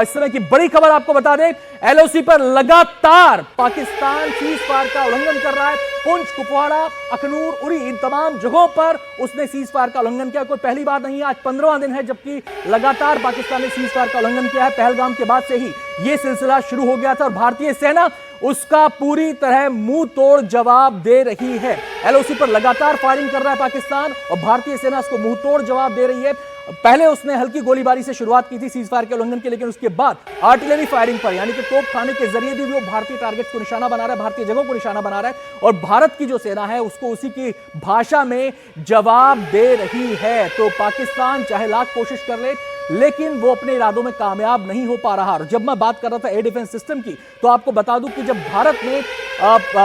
इस समय की बड़ी खबर आपको बता दें, एलओसी पर लगातार पाकिस्तान सीज फायर का उल्लंघन कर रहा है। पुंछ, कुपवाड़ा, अखनूर, उरी, इन तमाम जगहों पर उसने सीज फायर का उल्लंघन किया। कोई पहली बात नहीं है, आज 15वां दिन है जबकि लगातार पाकिस्तान ने सीज फायर का उल्लंघन किया है। पहलगाम के बाद से ही यह सिलसिला शुरू हो गया था और भारतीय सेना उसका पूरी तरह मुंह तोड़ जवाब दे रही है। एलओसी पर लगातार फायरिंग कर रहा है पाकिस्तान और भारतीय सेना उसको मुंह तोड़ जवाब दे रही है। पहले उसने हल्की गोलीबारी से शुरुआत की थी सीज फायर के उल्लंघन की, लेकिन उसके बाद आर्टिलरी फायरिंग पर यानी कि तोप खाने के जरिए भी वो भारतीय टारगेट को निशाना बना रहा है, भारतीय जगहों को निशाना बना रहा है और भारत की जो सेना है उसको उसी की भाषा में जवाब दे रही है। तो पाकिस्तान चाहे लाख कोशिश कर ले लेकिन वो अपने इरादों में कामयाब नहीं हो पा रहा। और जब मैं बात कर रहा था एयर डिफेंस सिस्टम की, तो आपको बता दूं कि जब भारत ने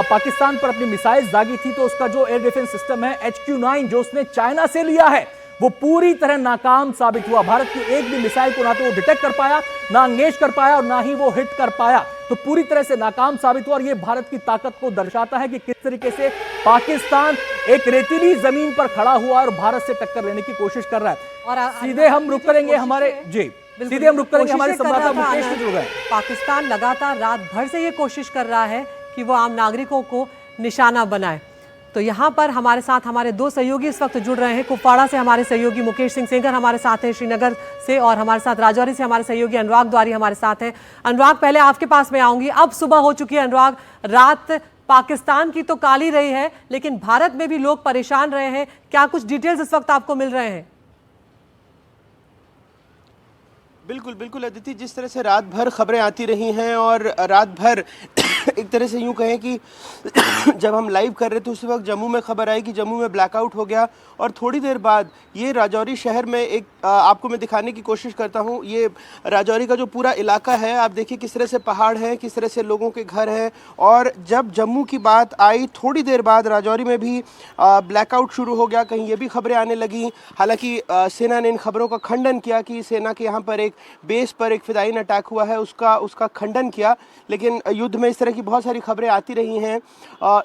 पाकिस्तान पर अपनी मिसाइल दागी थी तो उसका जो एयर डिफेंस सिस्टम है HQ-9 जो उसने चाइना से लिया है वो पूरी तरह नाकाम साबित हुआ। भारत की एक भी मिसाइल को ना तो वो डिटेक्ट कर पाया, ना अंगेज कर पाया और ना ही वो हिट कर पाया। तो पूरी तरह से नाकाम साबित हुआ और ये भारत की ताकत को दर्शाता है कि किस तरीके से पाकिस्तान एक रेतीली जमीन पर खड़ा हुआ और भारत से टक्कर लेने की कोशिश कर रहा है। और सीधे हम रुक करेंगे हमारे हमारे संवाददाता मुकेश से जुड़ गए। पाकिस्तान लगातार रात भर से ये कोशिश कर रहा है कि वो आम नागरिकों को निशाना बनाए। तो यहाँ पर हमारे साथ हमारे दो सहयोगी इस वक्त जुड़ रहे हैं। कुपवाड़ा से हमारे सहयोगी मुकेश सिंह सेंगर हमारे साथ हैं, श्रीनगर से, और हमारे साथ राजौरी से हमारे सहयोगी अनुराग द्वारी हमारे साथ हैं। अनुराग, पहले आपके पास में आऊंगी। अब सुबह हो चुकी है अनुराग, रात पाकिस्तान की तो काली रही है लेकिन भारत में भी लोग परेशान रहे हैं। क्या कुछ डिटेल्स इस वक्त आपको मिल रहे हैं? बिल्कुल बिल्कुल अदिति, जिस तरह से रात भर खबरें आती रही हैं और रात भर एक तरह से यूं कहें कि जब हम लाइव कर रहे थे उसी वक्त जम्मू में खबर आई कि जम्मू में ब्लैकआउट हो गया और थोड़ी देर बाद ये राजौरी शहर में एक आपको मैं दिखाने की कोशिश करता हूँ। ये राजौरी का जो पूरा इलाका है, आप देखिए किस तरह से पहाड़ हैं, किस तरह से लोगों के घर हैं। और जब जम्मू की बात आई थोड़ी देर बाद राजौरी में भी ब्लैकआउट शुरू हो गया, कहीं ये भी खबरें आने लगी। हालांकि सेना ने इन खबरों का खंडन किया कि सेना के यहाँ पर एक बेस पर एक फिदायीन अटैक हुआ है, उसका खंडन किया। लेकिन युद्ध में इस तरह की बहुत सारी खबरें आती रही हैं।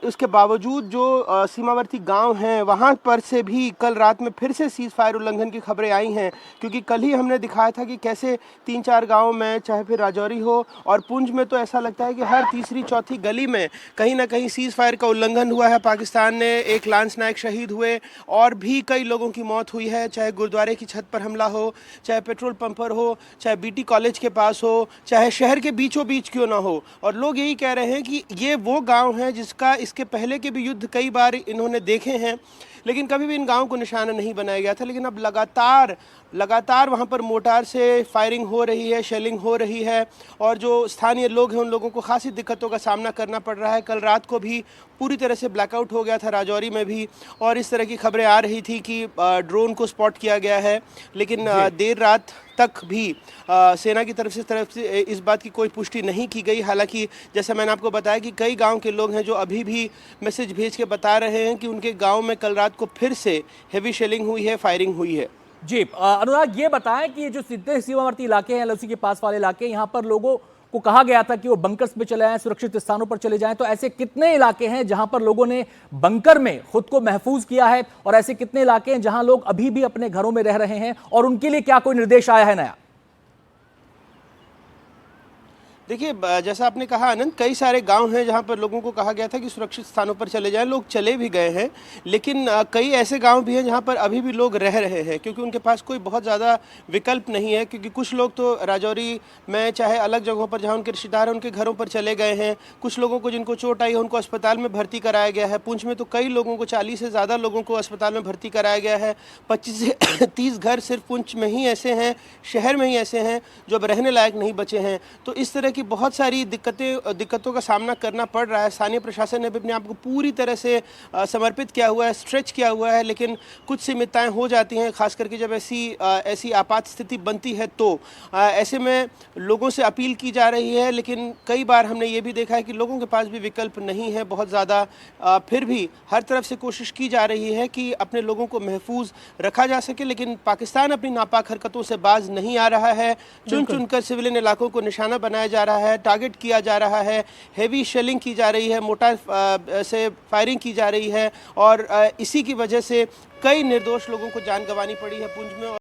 उसके बावजूद जो सीमावर्ती गांव हैं वहां पर से भी कल रात में फिर से सीज फायर उल्लंघन की खबरें आई हैं, क्योंकि कल ही हमने दिखाया था कि कैसे 3-4 गांव में, चाहे फिर राजौरी हो और पुंछ में, तो ऐसा लगता है कि हर तीसरी चौथी गली में कहीं ना कहीं सीज फायर का उल्लंघन हुआ है। पाकिस्तान ने एक लांस नायक शहीद हुए और भी कई लोगों की मौत हुई है, चाहे गुरुद्वारे की छत पर हमला हो, चाहे पेट्रोल पंप पर हो, चाहे BT कॉलेज के पास हो, चाहे शहर के बीचों बीच क्यों ना हो। और लोग यही कह रहे हैं कि ये वो गांव है जिसका इसके पहले के भी युद्ध कई बार इन्होंने देखे हैं लेकिन कभी भी इन गांव को निशाना नहीं बनाया गया था। लेकिन अब लगातार वहां पर मोटार से फायरिंग हो रही है, शेलिंग हो रही है और जो स्थानीय लोग हैं उन लोगों को खासी दिक्कतों का सामना करना पड़ रहा है। कल रात को भी पूरी तरह से ब्लैकआउट हो गया था राजौरी में भी और इस तरह की खबरें आ रही थी कि ड्रोन को स्पॉट किया गया है, लेकिन देर रात तक भी सेना की तरफ से इस बात की कोई पुष्टि नहीं की गई। हालांकि जैसा मैंने आपको बताया कि कई गांव के लोग हैं जो अभी भी मैसेज भेज के बता रहे हैं कि उनके गांव में कल रात को फिर से हेवी शेलिंग हुई है, फायरिंग हुई है। जी अनुराग, ये बताएं कि ये जो सीधे सीमावर्ती इलाके हैं, एलओसी के पास वाले इलाके, यहाँ पर लोगों को कहा गया था कि वो बंकर्स में चले जाएं, सुरक्षित स्थानों पर चले जाएं, तो ऐसे कितने इलाके हैं जहां पर लोगों ने बंकर में खुद को महफूज किया है और ऐसे कितने इलाके हैं जहां लोग अभी भी अपने घरों में रह रहे हैं और उनके लिए क्या कोई निर्देश आया है नया? देखिए, जैसा आपने कहा आनंद, कई सारे गांव हैं जहां पर लोगों को कहा गया था कि सुरक्षित स्थानों पर चले जाएं। लोग चले भी गए हैं, लेकिन कई ऐसे गांव भी हैं जहां पर अभी भी लोग रह रहे हैं क्योंकि उनके पास कोई बहुत ज़्यादा विकल्प नहीं है। क्योंकि कुछ लोग तो राजौरी में चाहे अलग जगहों पर जहां उनके रिश्तेदार हैं उनके घरों पर चले गए हैं। कुछ लोगों को जिनको चोट आई है उनको अस्पताल में भर्ती कराया गया है। पुंछ में तो कई लोगों को, 40 से ज़्यादा लोगों को अस्पताल में भर्ती कराया गया है। 25 से 30 घर सिर्फ पुंछ में ही ऐसे हैं, शहर में ही ऐसे हैं जो अब रहने लायक नहीं बचे हैं। तो इस तरह की बहुत सारी दिक्कतों का सामना करना पड़ रहा है। स्थानीय प्रशासन ने भी अपने आप को पूरी तरह से समर्पित किया हुआ है, स्ट्रेच किया हुआ है, लेकिन कुछ सीमितताएं हो जाती हैं, खास करके जब ऐसी आपात स्थिति बनती है। तो ऐसे में लोगों से अपील की जा रही है, लेकिन कई बार हमने ये भी देखा है कि लोगों के पास भी विकल्प नहीं है बहुत ज़्यादा। फिर भी हर तरफ से कोशिश की जा रही है कि अपने लोगों को महफूज रखा जा सके, लेकिन पाकिस्तान अपनी नापाक हरकतों से बाज नहीं आ रहा है। चुन चुनकर सिविलियन इलाकों को निशाना बनाया जा रहा है, टारगेट किया जा रहा है, हेवी शेलिंग की जा रही है, मोटार से फायरिंग की जा रही है और इसी की वजह से कई निर्दोष लोगों को जान गंवानी पड़ी है पुंछ में।